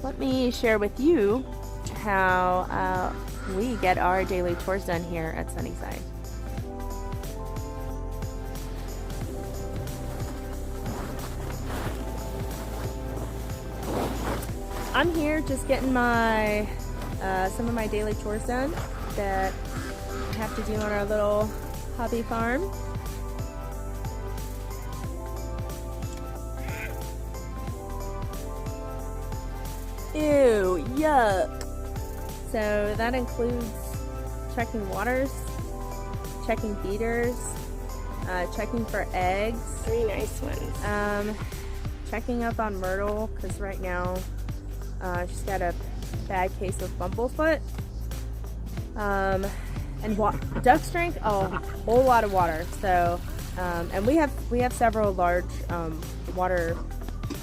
Let me share with you how we get our daily chores done here at Sunnyside. I'm here just getting my some of my daily chores done that I have to do on our little hobby farm. Ew, yuck. So that includes checking waters, checking feeders, checking for eggs. 3 nice ones. Checking up on Myrtle, because right now she's got a bad case of bumblefoot. And ducks drink a whole lot of water. So, and we have several large water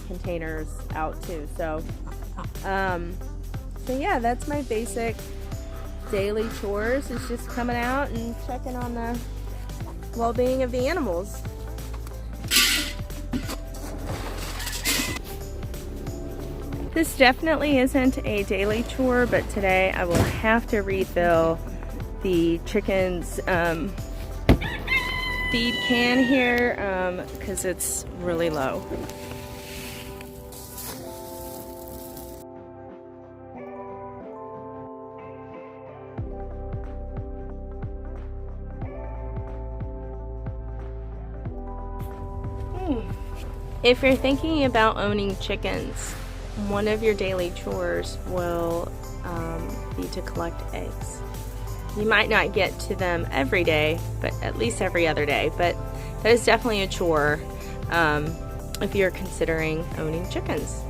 containers out too. So, so yeah, that's my basic daily chores. It's just coming out and checking on the well-being of the animals. This definitely isn't a daily chore, but today I will have to refill the chickens' feed can here because it's really low. If you're thinking about owning chickens, one of your daily chores will be to collect eggs. You might not get to them every day, but at least every other day. But that is definitely a chore if you're considering owning chickens.